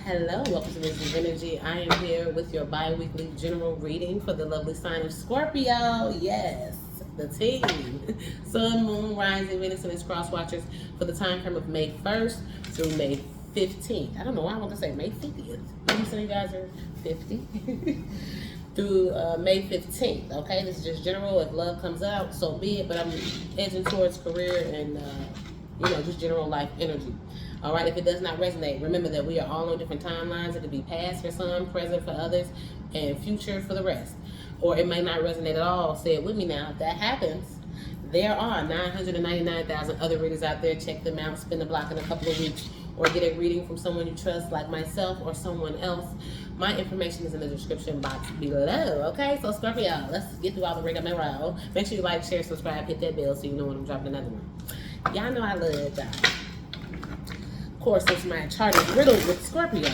Hello, welcome to Ms.Divinergy. I am here with your bi-weekly general reading for the lovely sign of Scorpio. Yes, the team. Sun, Moon, Rising, Venus, and its cross watchers for the time frame of May 1st through May 15th. I don't know why I want to say May 50th. Maybe some of you guys are 50. Through May 15th. Okay, this is just general. If love comes out, so be it. But I'm edging towards career and just general life energy. All right, if it does not resonate, remember that we are all on different timelines. It could be past for some, present for others, and future for the rest. Or it may not resonate at all. Say it with me now. If that happens, there are 999,000 other readers out there. Check them out. Spend a block in a couple of weeks. Or get a reading from someone you trust, like myself or someone else. My information is in the description box below. Okay, so Scorpio, let's get through all the rigmarole. Make sure you like, share, subscribe, hit that bell so you know when I'm dropping another one. Y'all know I love y'all. Of course, since my chart is riddled with Scorpio.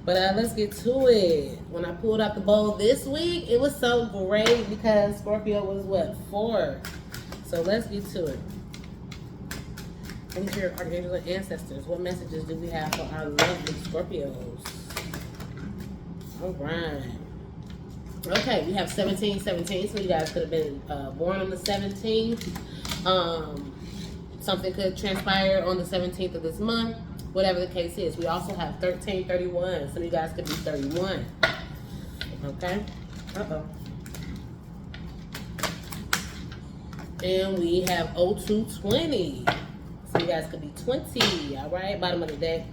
But let's get to it. When I pulled out the bowl this week, it was so great because Scorpio was what, 4. So let's get to it. And here, archangels and ancestors, what messages do we have for our lovely Scorpios? All right. Okay, we have 1717, so you guys could have been born on the 17th. Something could transpire on the 17th of this month, whatever the case is. We also have 1331. Some of you guys could be 31. Okay? Uh-oh. And we have 0220. So you guys could be 20. All right? Bottom of the deck.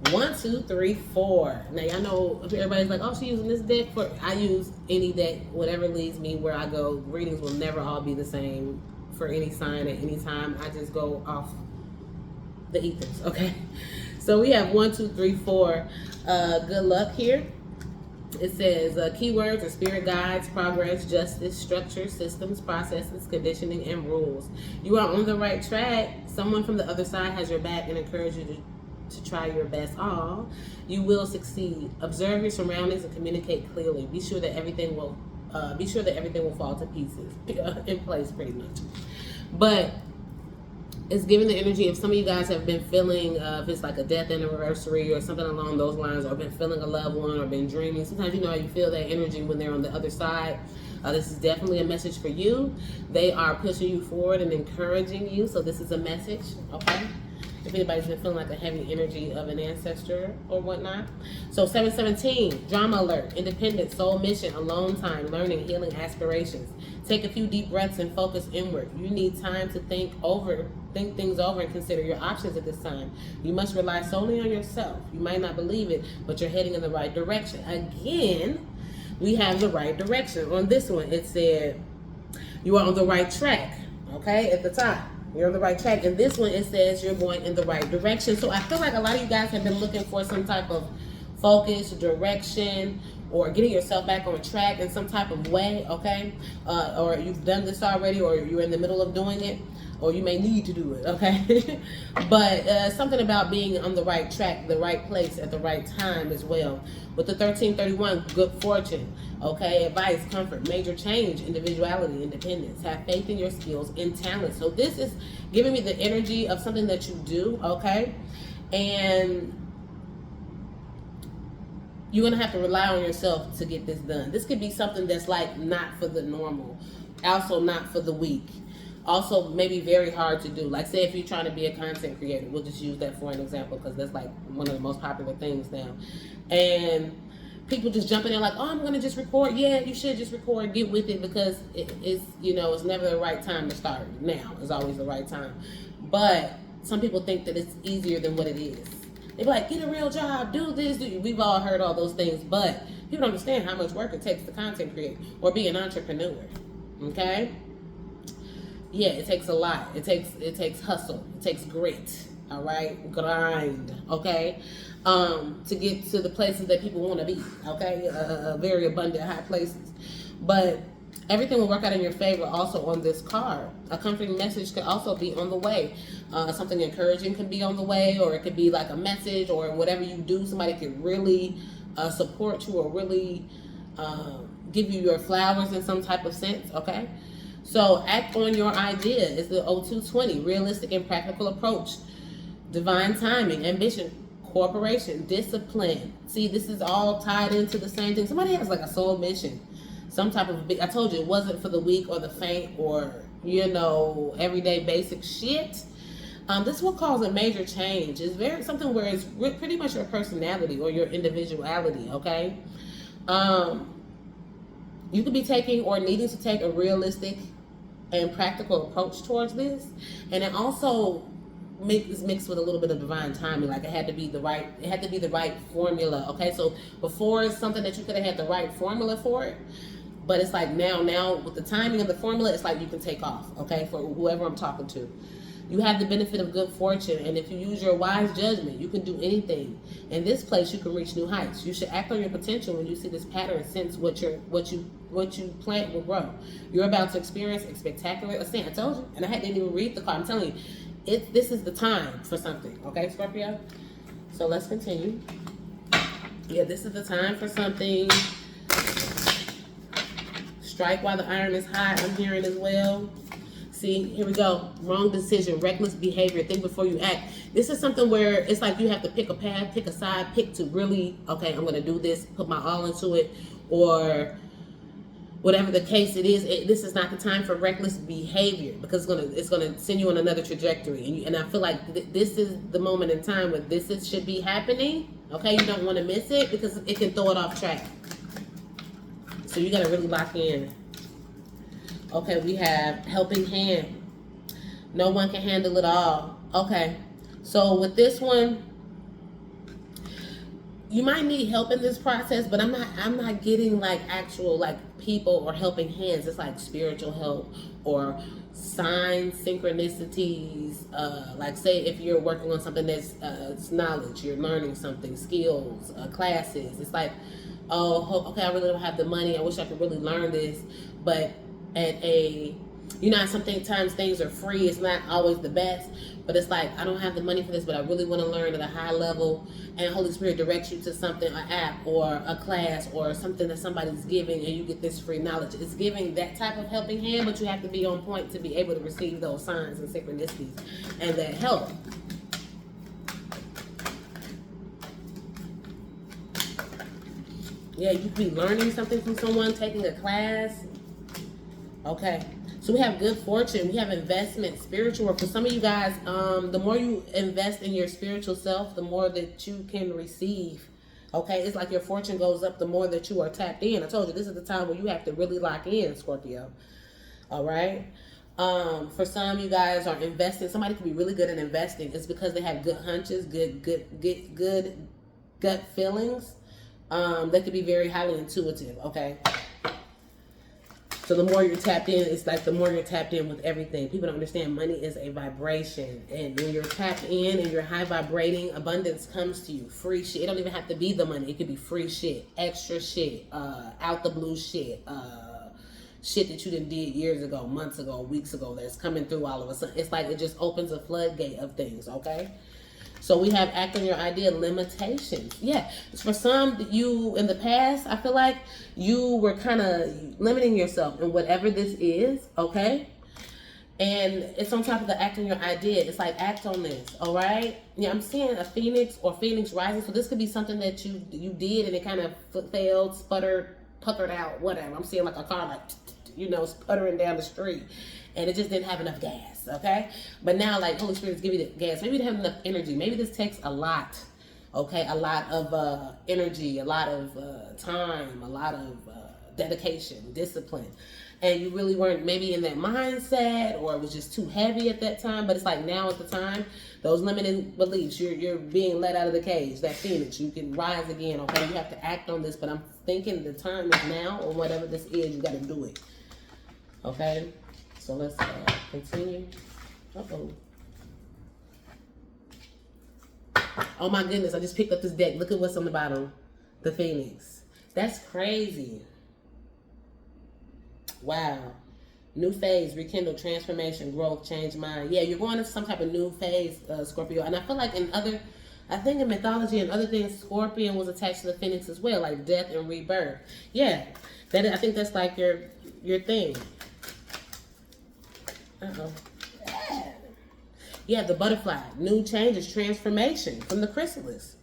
1, 2, 3, 4. Now, y'all know everybody's like, oh, she's using this deck. I use any deck, whatever leads me where I go. Readings will never all be the same for any sign at any time. I just go off the ethers, okay? So we have 1, 2, 3, 4. Good luck here. It says keywords are spirit guides, progress, justice, structure, systems, processes, conditioning, and rules. You are on the right track. Someone from the other side has your back and encourages you to try your best. You will succeed. Observe your surroundings and communicate clearly. Be sure that everything will fall to pieces in place, pretty much. But it's giving the energy of some of you guys have been feeling if it's like a death anniversary or something along those lines, or been feeling a loved one, or been dreaming. Sometimes you feel that energy when they're on the other side. This is definitely a message for you. They are pushing you forward and encouraging you. So this is a message, okay? If anybody's been feeling like a heavy energy of an ancestor or whatnot. So 717, drama alert, independence, soul mission, alone time, learning, healing, aspirations. Take a few deep breaths and focus inward. You need time to think things over and consider your options at this time. You must rely solely on yourself. You might not believe it, but you're heading in the right direction. Again, we have the right direction. On this one, it said you are on the right track, okay, at the top. You're on the right track. And this one, it says you're going in the right direction. So I feel like a lot of you guys have been looking for some type of focus, direction, or getting yourself back on track in some type of way, okay? Or you've done this already, or you're in the middle of doing it, or you may need to do it, okay? But something about being on the right track, the right place at the right time as well. With the 1331, good fortune, okay? Advice, comfort, major change, individuality, independence. Have faith in your skills and talents. So this is giving me the energy of something that you do, okay? And you're going to have to rely on yourself to get this done. This could be something that's like not for the normal, also not for the weak. Also, maybe very hard to do. Like, say if you're trying to be a content creator, we'll just use that for an example because that's like one of the most popular things now. And people just jump in there like, oh, I'm going to just record. Yeah, you should just record, get with it, because it's never the right time to start. Now is always the right time. But some people think that it's easier than what it is. They be like, get a real job, do this, We've all heard all those things, but people don't understand how much work it takes to content create or be an entrepreneur, okay? Yeah, it takes a lot. It takes hustle. It takes grit. All right, grind. Okay, to get to the places that people want to be. Okay, very abundant high places. But everything will work out in your favor. Also on this card, a comforting message could also be on the way. Something encouraging could be on the way, or it could be like a message, or whatever you do. Somebody could really support you, or really give you your flowers in some type of sense. Okay. So act on your idea is the 0220, realistic and practical approach, divine timing, ambition, Corporation, discipline. See, this is all tied into the same thing. Somebody has like a soul mission. Some type of big, I told you, it wasn't for the weak or the faint or, you know, everyday basic shit. This will cause a major change. It's very something where it's pretty much your personality or your individuality, okay? You could be taking or needing to take a realistic and practical approach towards this. And it also is mixed with a little bit of divine timing. Like it had to be the right formula, okay? So before, it's something that you could have had the right formula for it. But it's like now with the timing of the formula, it's like you can take off, okay? For whoever I'm talking to. You have the benefit of good fortune, and if you use your wise judgment, you can do anything. In this place, you can reach new heights. You should act on your potential when you see this pattern, since what you plant will grow. You're about to experience a spectacular ascent. I told you, and I didn't even read the card. I'm telling you, this is the time for something, okay, Scorpio? So let's continue. Yeah, this is the time for something. Strike while the iron is hot, I'm hearing as well. See, here we go. Wrong decision, reckless behavior, think before you act. This is something where it's like you have to pick a path, pick a side, pick to really, okay, I'm going to do this, put my all into it, or whatever the case it is. This is not the time for reckless behavior, because it's gonna send you on another trajectory. And I feel like this is the moment in time where should be happening, okay? You don't want to miss it because it can throw it off track. So you got to really lock in. Okay, we have helping hand. No one can handle it all. Okay, so with this one, you might need help in this process, but I'm not getting like actual like people or helping hands. It's like spiritual help or signs, synchronicities. Like say if you're working on something that's it's knowledge, you're learning something, skills, classes. It's like, oh, okay, I really don't have the money. I wish I could really learn this, but at a, you know, sometimes things are free. It's not always the best, but it's like, I don't have the money for this, but I really want to learn at a high level, and Holy Spirit directs you to something, an app or a class or something that somebody's giving, and you get this free knowledge. It's giving that type of helping hand, but you have to be on point to be able to receive those signs and synchronicities and that help. Yeah, you could be learning something from someone, taking a class. Okay, so we have good fortune, we have investment, spiritual work. For some of you guys, the more you invest in your spiritual self, the more that you can receive. Okay, it's like your fortune goes up the more that you are tapped in. I told you, this is the time where you have to really lock in, Scorpio. All right. For some, you guys are investing. Somebody could be really good at investing. It's because they have good hunches, good gut feelings. They could be very highly intuitive. Okay. So the more you're tapped in, it's like the more you're tapped in with everything. People don't understand money is a vibration. And when you're tapped in and you're high vibrating, abundance comes to you. Free shit. It don't even have to be the money. It could be free shit, extra shit, out the blue shit, shit that you done did years ago, months ago, weeks ago, that's coming through all of a sudden. It's like it just opens a floodgate of things, okay? So we have act on your idea, limitations. Yeah, for some, you, in the past, I feel like you were kind of limiting yourself in whatever this is, okay? And it's on top of the act on your idea. It's like, act on this, all right? Yeah, I'm seeing a phoenix or phoenix rising. So this could be something that you did and it kind of failed, sputtered, puckered out, whatever. I'm seeing like a car like, you know, sputtering down the street. And it just didn't have enough gas, okay? But now, like, Holy Spirit's giving you the gas. Maybe you didn't have enough energy. Maybe this takes a lot, okay? A lot of energy, a lot of time, a lot of dedication, discipline. And you really weren't maybe in that mindset, or it was just too heavy at that time. But it's like now at the time, those limiting beliefs, you're being let out of the cage, that phoenix. You can rise again, okay? You have to act on this. But I'm thinking the time is now, or whatever this is, you got to do it, okay? So let's continue. Uh-oh. Oh my goodness, I just picked up this deck. Look at what's on the bottom. The Phoenix. That's crazy. Wow. New phase, rekindle, transformation, growth, change mind. Yeah, you're going into some type of new phase, Scorpio. And I feel like I think in mythology and other things, Scorpion was attached to the Phoenix as well, like death and rebirth. Yeah, I think that's like your thing. Uh-oh. Yeah, the butterfly. New changes, transformation from the chrysalis.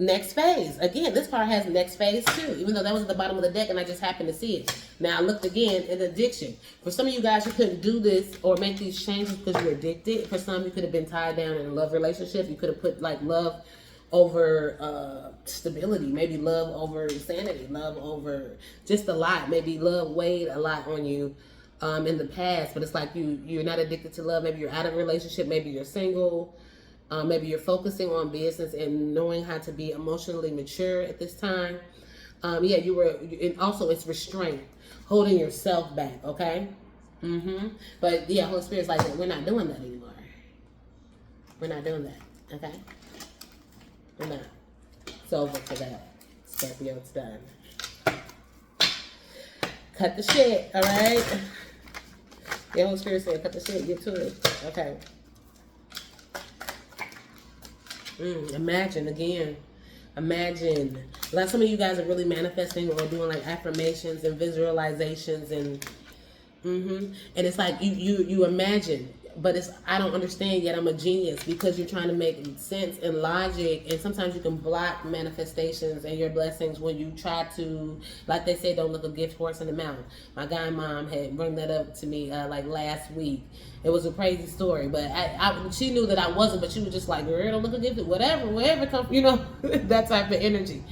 Next phase. Again, this card has next phase too, even though that was at the bottom of the deck and I just happened to see it. Now I looked again in addiction. For some of you guys, you couldn't do this or make these changes because you're addicted. For some, you could have been tied down in a love relationship. You could have put like love over stability, maybe love over sanity, love over just a lot. Maybe love weighed a lot on you in the past, but it's like you're not addicted to love. Maybe you're out of a relationship. Maybe you're single. Maybe you're focusing on business and knowing how to be emotionally mature at this time. Yeah, you were, and also it's restraint, holding yourself back, okay? But yeah, Holy Spirit's like, we're not doing that anymore. We're not doing that, okay? We're not. It's over for that. Scorpio, it's done. Cut the shit, all right? The Holy Spirit said, cut the shit, get to it, okay? Imagine again. Imagine. Like some of you guys are really manifesting or doing like affirmations and visualizations and and it's like you imagine, but it's I don't understand yet. I'm a genius because you're trying to make sense and logic, and sometimes you can block manifestations and your blessings when you try to, like they say, don't look a gift horse in the mouth. My guy mom had brought that up to me like last week. It was a crazy story, but she knew that I wasn't, but she was just like, girl, don't look a gift, whatever comes, that type of energy.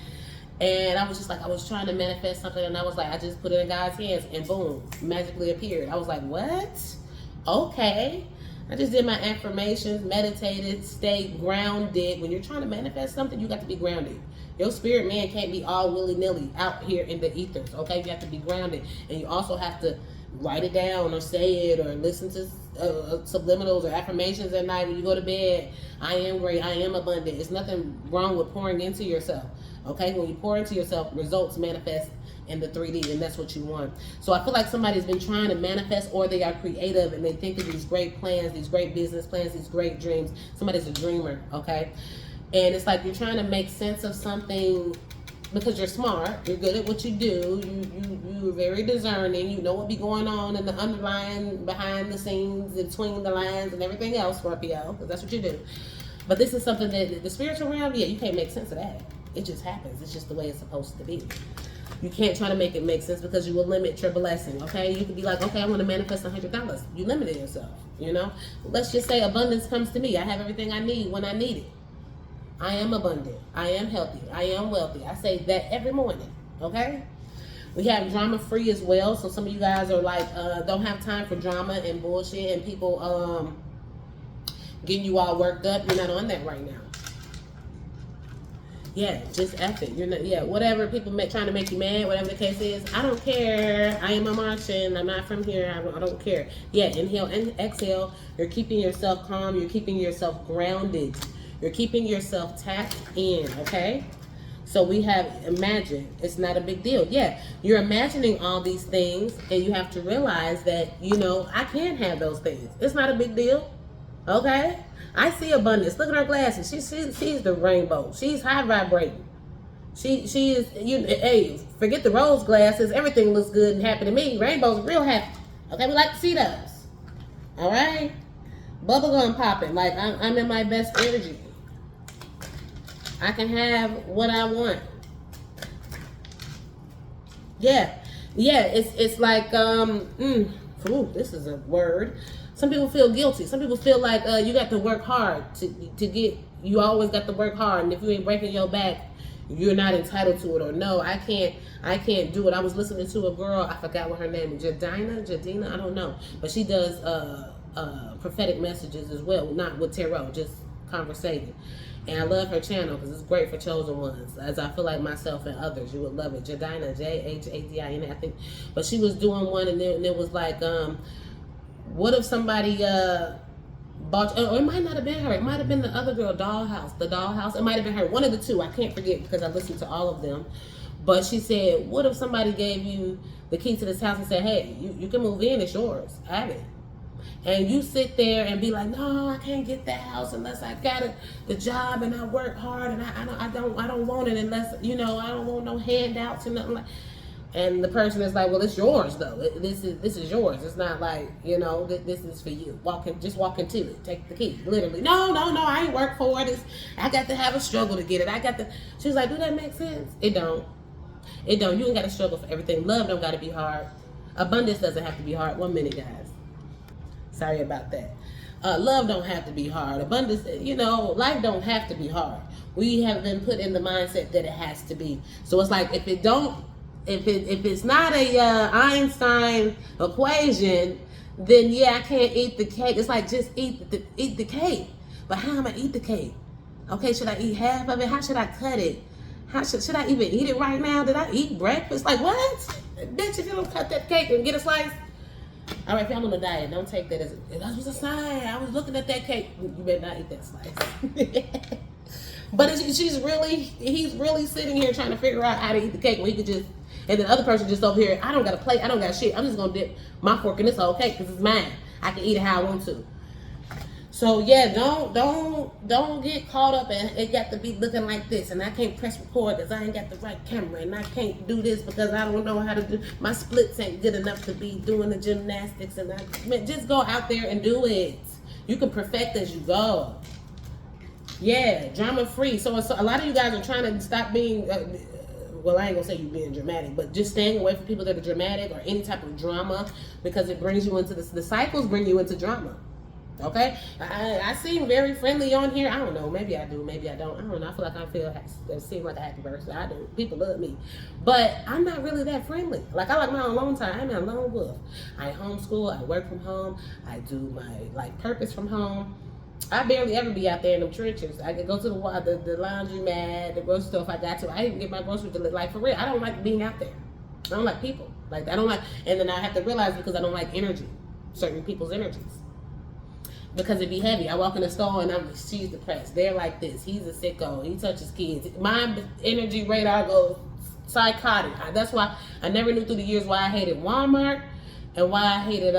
And I was just like, I was trying to manifest something, and I was like, I just put it in God's hands, and boom, magically appeared. I was like, what? Okay. I just did my affirmations, meditated, stayed grounded. When you're trying to manifest something, you got to be grounded. Your spirit man can't be all willy-nilly out here in the ethers, okay? You have to be grounded. And you also have to write it down or say it or listen to subliminals or affirmations at night when you go to bed. I am great. I am abundant. There's nothing wrong with pouring into yourself. Okay, when you pour into yourself, results manifest in the 3D, and that's what you want. So I feel like somebody's been trying to manifest, or they are creative and they think of these great plans, these great business plans, these great dreams. Somebody's a dreamer, okay? And it's like you're trying to make sense of something because you're smart, you're good at what you do, you're very discerning, you know what be going on in the underlying, behind the scenes, between the lines and everything else, Scorpio, because that's what you do. But this is something that the spiritual realm, yeah, you can't make sense of that. It just happens. It's just the way it's supposed to be. You can't try to make it make sense because you will limit your blessing, okay? You could be like, okay, I want to manifest $100. You limited yourself, Let's just say abundance comes to me. I have everything I need when I need it. I am abundant. I am healthy. I am wealthy. I say that every morning, okay? We have drama free as well. So some of you guys are like, don't have time for drama and bullshit and people getting you all worked up. You're not on that right now. Yeah, just F it. You're not, whatever people trying to make you mad, whatever the case is, I don't care. I am a Martian. I'm not from here. I don't care. Yeah, inhale and exhale. You're keeping yourself calm. You're keeping yourself grounded. You're keeping yourself tapped in, okay? So we have imagine. It's not a big deal. Yeah, you're imagining all these things, and you have to realize that, I can have those things. It's not a big deal, okay? I see abundance. Look at her glasses. She sees the rainbow. She's high vibrating. She is, hey, forget the rose glasses. Everything looks good and happy to me. Rainbow's real happy. Okay, we like to see those. All right? Bubblegum popping. Like, I'm in my best energy. I can have what I want. Yeah, it's like, this is a word. Some people feel guilty. Some people feel like you got to work hard to get, you always got to work hard. And if you ain't breaking your back, you're not entitled to it. Or no, I can't do it. I was listening to a girl, I forgot what her name is, Jadina, I don't know. But she does prophetic messages as well, not with tarot, just conversating. And I love her channel because it's great for chosen ones, as I feel like myself and others. You would love it. Jadina, Jhadina, I think. But she was doing one, and it was like, what if somebody bought, or it might not have been her. It might have been the other girl, The Dollhouse. It might have been her. One of the two. I can't forget because I listened to all of them. But she said, what if somebody gave you the key to this house and said, hey, you can move in. It's yours. Have it. And you sit there and be like, no, I can't get that house unless I got the job and I work hard and I don't want it unless, I don't want no handouts and nothing like. And the person is like, well, it's yours though. This is yours. It's not like, you know, this is for you. Just walk into it. Take the key. Literally. No. I ain't work for it. I got to have a struggle to get it. She's like, do that make sense? It don't. You ain't got to struggle for everything. Love don't got to be hard. Abundance doesn't have to be hard. 1 minute, guys. Sorry about that. Love don't have to be hard. Abundance, you know, life don't have to be hard. We have been put in the mindset that it has to be. So it's like, if it's not a Einstein equation, then yeah, I can't eat the cake. It's like, just eat the cake. But how am I eat the cake? Okay, should I eat half of it? How should I cut it? How should I even eat it right now? Did I eat breakfast? Like, what? Bitch, if you don't cut that cake and get a slice. All right, if y'all on a diet, don't take that as that was a sign. I was looking at that cake. You better not eat that slice. But he's really sitting here trying to figure out how to eat the cake when he could just. And the other person just over here, I don't got a plate, I don't got shit. I'm just gonna dip my fork in this whole cake because it's mine. I can eat it how I want to. So yeah, don't get caught up and it got to be looking like this, and I can't press record because I ain't got the right camera, and I can't do this because I don't know how to do my splits ain't good enough to be doing the gymnastics, and just go out there and do it. You can perfect as you go. Yeah, drama free. So a lot of you guys are trying to stop being. Well, I ain't gonna say you being dramatic, but just staying away from people that are dramatic or any type of drama, because it brings you into the cycles bring you into drama. Okay, I seem very friendly on here. I don't know. Maybe I do. Maybe I don't. I don't know. I seem like a happy person. I do. People love me, but I'm not really that friendly. Like, I like my own alone time. I'm a lone wolf. I homeschool. I work from home. I do my purpose from home. I barely ever be out there in them trenches. I can go to the laundromat, the grocery store if I got to. I even get my groceries delivered. Like, for real, I don't like being out there. I don't like people. Like, I don't like, and then I have to realize because I don't like energy, certain people's energies. Because it be heavy. I walk in the store and she's depressed. They're like this. He's a sicko. He touches kids. My energy radar goes psychotic. That's why I never knew through the years why I hated Walmart and why I hated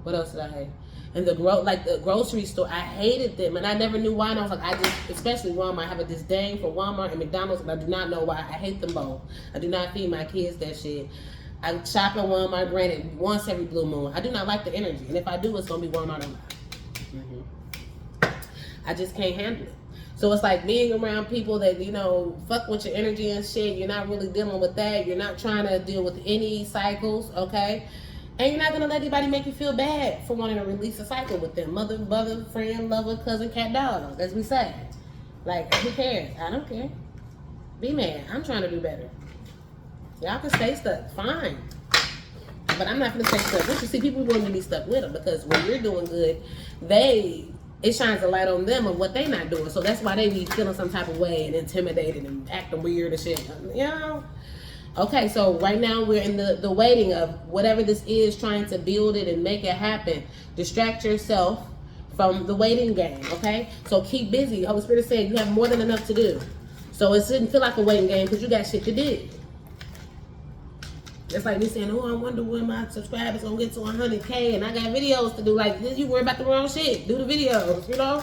what else did I hate? And the grocery store, I hated them, and I never knew why. And I was like, especially Walmart, I have a disdain for Walmart and McDonald's, and I do not know why. I hate them both. I do not feed my kids that shit. I shop at Walmart, granted, once every blue moon. I do not like the energy, and if I do, it's gonna be Walmart or not. I just can't handle it. So it's like being around people that, you know, fuck with your energy and shit. You're not really dealing with that. You're not trying to deal with any cycles, okay? And you're not going to let anybody make you feel bad for wanting to release a cycle with them. Mother, brother, friend, lover, cousin, cat, dog, as we say. Like, who cares? I don't care. Be mad. I'm trying to do better. Y'all can stay stuck. Fine. But I'm not going to stay stuck. But you see, people want to be stuck with them because when you're doing good, it shines a light on them of what they not doing. So that's why they be feeling some type of way and intimidated and acting weird and shit. You know? Okay, so right now we're in the waiting of whatever this is, trying to build it and make it happen. Distract yourself from the waiting game, okay? So keep busy. Holy Spirit is saying you have more than enough to do. So it shouldn't feel like a waiting game because you got shit to do. It's like me saying, oh, I wonder when my subscribers gonna get to 100K and I got videos to do. Like, you worry about the wrong shit. Do the videos, you know?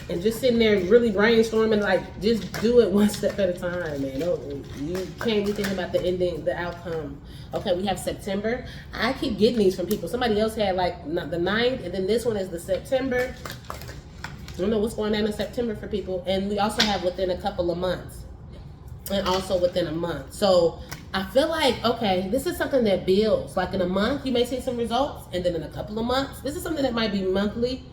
And just sitting there really brainstorming, like, just do it one step at a time, man. You can't be thinking about the ending, the outcome. Okay, we have September. I keep getting these from people. Somebody else had, like, the 9th, and then this one is the September. I don't know what's going on in September for people. And we also have within a couple of months. And also within a month. So I feel like, okay, this is something that builds. Like in a month, you may see some results. And then in a couple of months, this is something that might be monthly.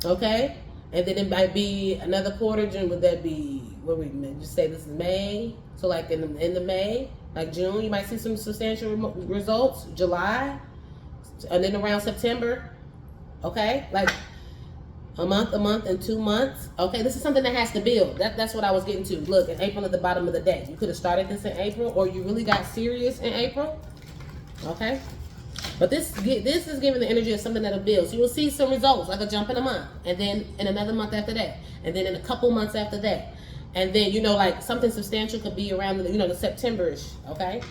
Okay? And then it might be another quarter. June, would that be, what we just say this is May? So like in the May, like June, you might see some substantial results. July. And then around September. Okay? Like a month, and 2 months. Okay, this is something that has to build. That's what I was getting to. Look, in April at the bottom of the deck. You could have started this in April, or you really got serious in April. Okay? But this is giving the energy of something that'll build. So you'll see some results, like a jump in a month. And then in another month after that. And then in a couple months after that. And then, you know, like something substantial could be around, the September-ish. Okay?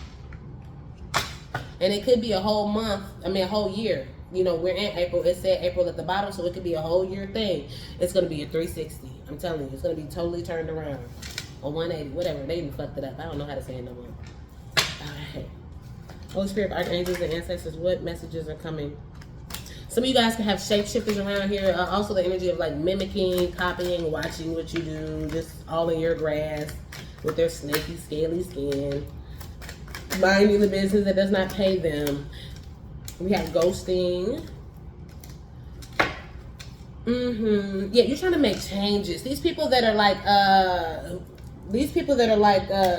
And it could be a whole month, a whole year. You know, we're in April. It said April at the bottom, so it could be a whole year thing. It's going to be a 360. I'm telling you, it's going to be totally turned around. or 180, whatever. They even fucked it up. I don't know how to say it no more. All right. Holy Spirit, archangels, and ancestors, what messages are coming? Some of you guys can have shapeshifters around here. Also the energy of like mimicking, copying, watching what you do, just all in your grass with their snaky, scaly skin. Minding the business that does not pay them. We have ghosting. Yeah, you're trying to make changes. These people that are like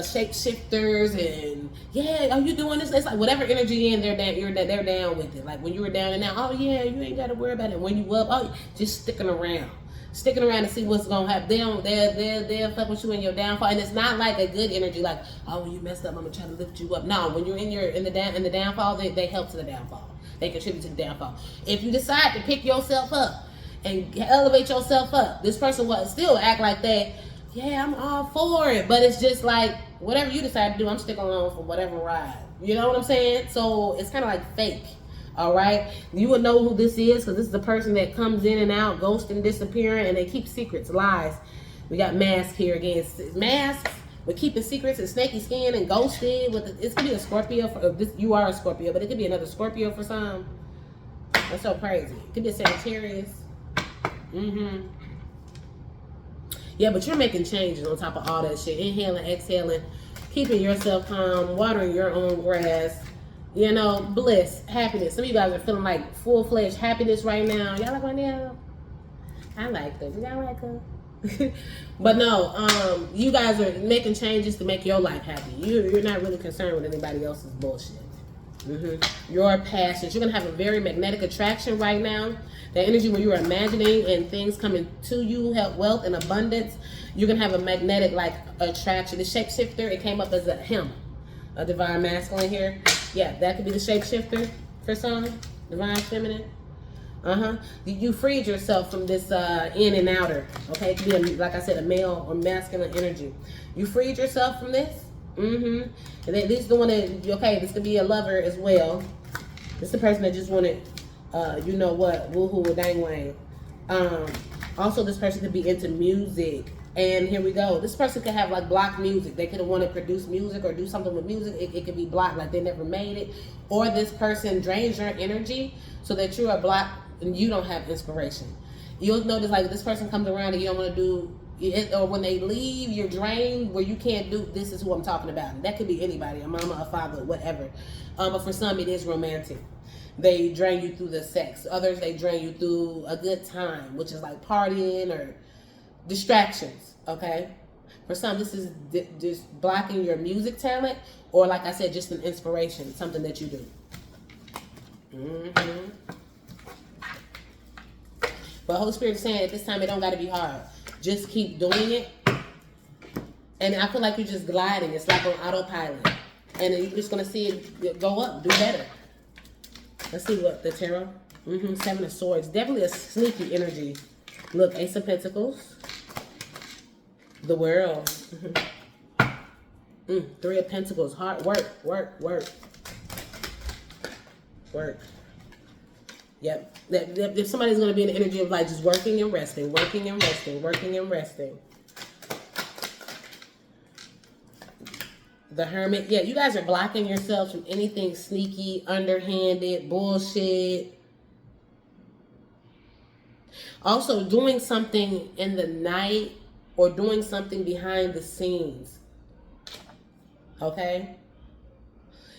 shapeshifters and yeah, are you doing this? It's like whatever energy in, they're down with it. Like when you were down and now, oh yeah, you ain't got to worry about it. When you up, oh, just sticking around to see what's gonna happen. They'll fuck with you in your downfall, and it's not like a good energy. Like, oh, when you messed up, I'm gonna try to lift you up. No, when you're in the downfall, they help to the downfall. They contribute to the downfall. If you decide to pick yourself up and elevate yourself up, this person will still act like that. Yeah, I'm all for it, but it's just like whatever you decide to do, I'm sticking along for whatever ride. You know what I'm saying? So it's kind of like fake. All right, you would know who this is because this is the person that comes in and out, ghosting, disappearing, and they keep secrets, lies. We got mask here again. Masks with keeping secrets and snaky skin and ghosted. It could be a Scorpio. You are a Scorpio, but it could be another Scorpio for some. That's so crazy. It could be a Sagittarius. Yeah, but you're making changes on top of all that shit. Inhaling, exhaling, keeping yourself calm, watering your own grass. You know, bliss, happiness. Some of you guys are feeling like full-fledged happiness right now. Y'all like my nail? I like them. Y'all like them? But no, you guys are making changes to make your life happy. You're not really concerned with anybody else's bullshit. Your passions. You're going to have a very magnetic attraction right now. The energy where you're imagining and things coming to you, health, wealth, and abundance. You're going to have a magnetic, like, attraction. The shapeshifter, it came up as a him. A divine masculine here. Yeah, that could be the shapeshifter for some. Divine feminine. You freed yourself from this in and outer. Okay, it could be, like I said, a male or masculine energy. You freed yourself from this. And then this is the one that, okay, this could be a lover as well. This is the person that just wanted, you know what, woohoo, dang wang. Also, this person could be into music. And here we go. This person could have like blocked music. They could have wanted to produce music or do something with music. It could be blocked, like they never made it. Or this person drains your energy so that you are blocked and you don't have inspiration. You'll notice like this person comes around and you don't want to do it, or when they leave, you're drained where you can't do, this is who I'm talking about. And that could be anybody, a mama, a father, whatever. But for some, it is romantic. They drain you through the sex. Others, they drain you through a good time, which is like partying or distractions, okay? For some, this is just blocking your music talent, or like I said, just an inspiration, something that you do. But Holy Spirit is saying at this time, it don't got to be hard. Just keep doing it. And I feel like you're just gliding. It's like on autopilot. And then you're just going to see it go up, do better. Let's see what the tarot. Seven of Swords. Definitely a sneaky energy. Look, Ace of Pentacles. The World. Three of Pentacles. Hard work. Yep. If somebody's going to be in the energy of like just working and resting. The Hermit. Yeah, you guys are blocking yourselves from anything sneaky, underhanded, bullshit. Also, doing something in the night or doing something behind the scenes. Okay?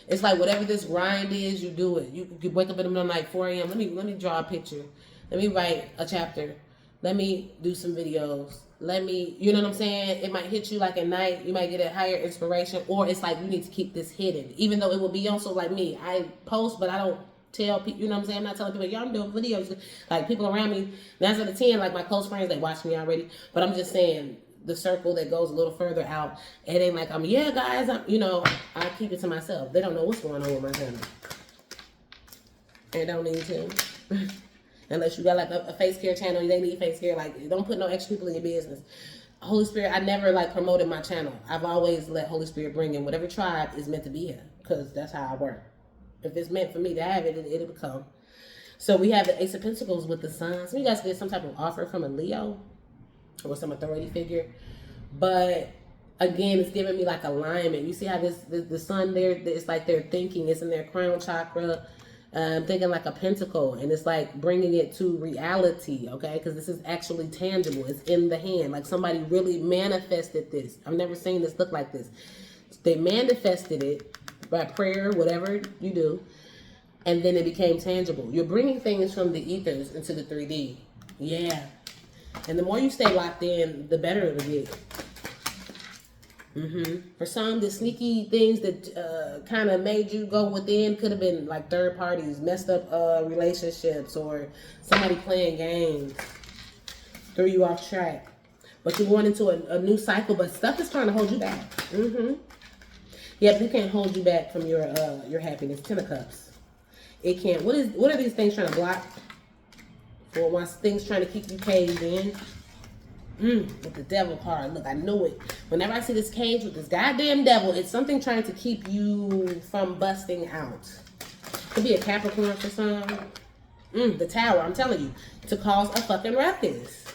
It's like whatever this grind is, you do it. You could wake up in the middle of the night, 4 a.m. Let me draw a picture. Let me write a chapter. Let me do some videos. Let me, you know what I'm saying? It might hit you like at night. You might get a higher inspiration. Or it's like you need to keep this hidden. Even though it will be on, so like me. I post, but I don't tell people, you know what I'm saying? I'm not telling people, y'all, I'm doing videos. Like people around me, 9 out of 10, like my close friends, they watch me already. But I'm just saying, the circle that goes a little further out, it ain't like yeah guys, I keep it to myself. They don't know what's going on with my channel. They don't need to. Unless you got like a face care channel, they need face care. Like, don't put no extra people in your business. Holy Spirit, I never like promoted my channel. I've always let Holy Spirit bring in whatever tribe is meant to be here, because that's how I work. If it's meant for me to have it, it'll come. So we have the Ace of Pentacles with the Sun. So you guys get some type of offer from a Leo or some authority figure. But Again, it's giving me like alignment. You see how the sun there, it's like they're thinking, it's in their crown chakra. Thinking like a pentacle, and it's like bringing it to reality, okay? Because this is actually tangible. It's in the hand. Like somebody really manifested this. I've never seen this look like this. They manifested it by prayer, whatever you do, and then it became tangible. You're bringing things from the ethers into the 3D. Yeah. And the more you stay locked in, the better it'll get. For some, the sneaky things that kind of made you go within could have been like third parties, messed up relationships, or somebody playing games, threw you off track. But you're going into a new cycle, but stuff is trying to hold you back. Yeah, but it can't hold you back from your happiness. 10 of Cups. It can't. What are these things trying to block? Or once things trying to keep you caged in? With the devil card. Look, I knew it. Whenever I see this cage with this goddamn devil, it's something trying to keep you from busting out. Could be a Capricorn for some. The Tower, I'm telling you. To cause a fucking ruckus.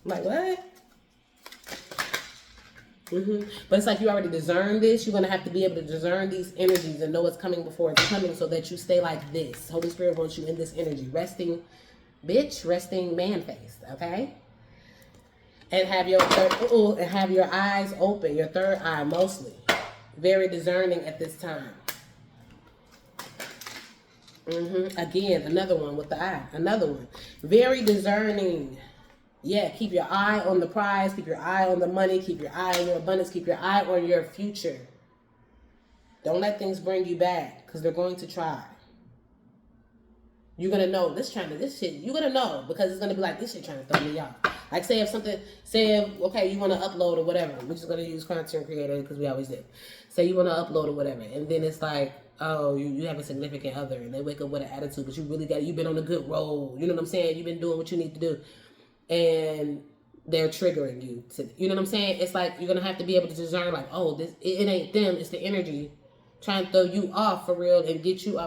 I'm like, what? But it's like you already discerned this. You're going to have to be able to discern these energies and know what's coming before it's coming so that you stay like this. Holy Spirit wants you in this energy. Resting bitch, resting man face, okay? And have your eyes open, your third eye mostly. Very discerning at this time. Again, another one with the eye. Another one. Very discerning. Yeah, keep your eye on the prize. Keep your eye on the money. Keep your eye on your abundance. Keep your eye on your future. Don't let things bring you back, because they're going to try. You're going to know this shit, you're going to know, because it's going to be like, this shit trying to throw me off. Like okay, you want to upload or whatever. We're just going to use content creator because we always did. Say you want to upload or whatever. And then it's like, oh, you have a significant other and they wake up with an attitude, but you've been on a good roll. You know what I'm saying? You've been doing what you need to do. And they're triggering you. You know what I'm saying? It's like, you're going to have to be able to discern like, oh, it ain't them. It's the energy trying to throw you off for real and get you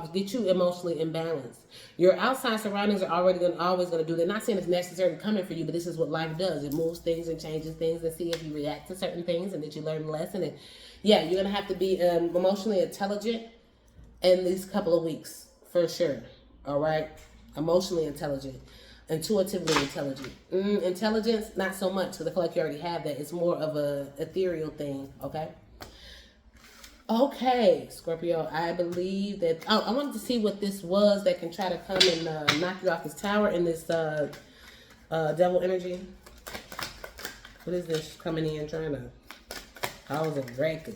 emotionally imbalanced. Your outside surroundings are always going to do. They're not saying it's necessarily coming for you, but this is what life does. It moves things and changes things and see if you react to certain things and that you learn a lesson. And yeah, you're going to have to be emotionally intelligent in these couple of weeks for sure. All right? Emotionally intelligent. Intuitively intelligent. Intelligence, not so much, because I feel like you already have that. It's more of a ethereal thing, okay? Okay, Scorpio, I believe that... Oh, I wanted to see what this was that can try to come and knock you off this tower in this devil energy. What is this coming in trying to cause a ruckus?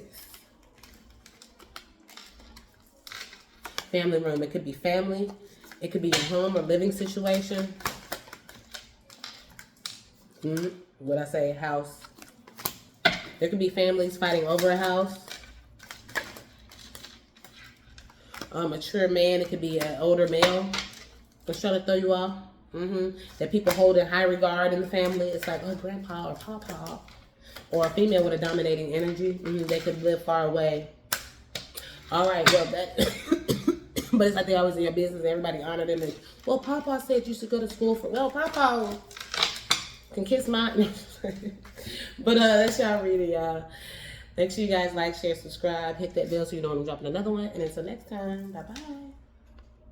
Family room. It could be family. It could be a home or living situation. What I say, house. There could be families fighting over a house. A mature man, it could be an older male that's trying to throw you off. That people hold in high regard in the family. It's like, oh, grandpa or papa. Or a female with a dominating energy. They could live far away. All right, well, that... But it's like they always in your business and everybody honored them. And, well, papa said you should go to school for... Well, papa can kiss my... But that's y'all reading, y'all. Make sure you guys like, share, subscribe, hit that bell so you know when I'm dropping another one. And until next time, bye-bye.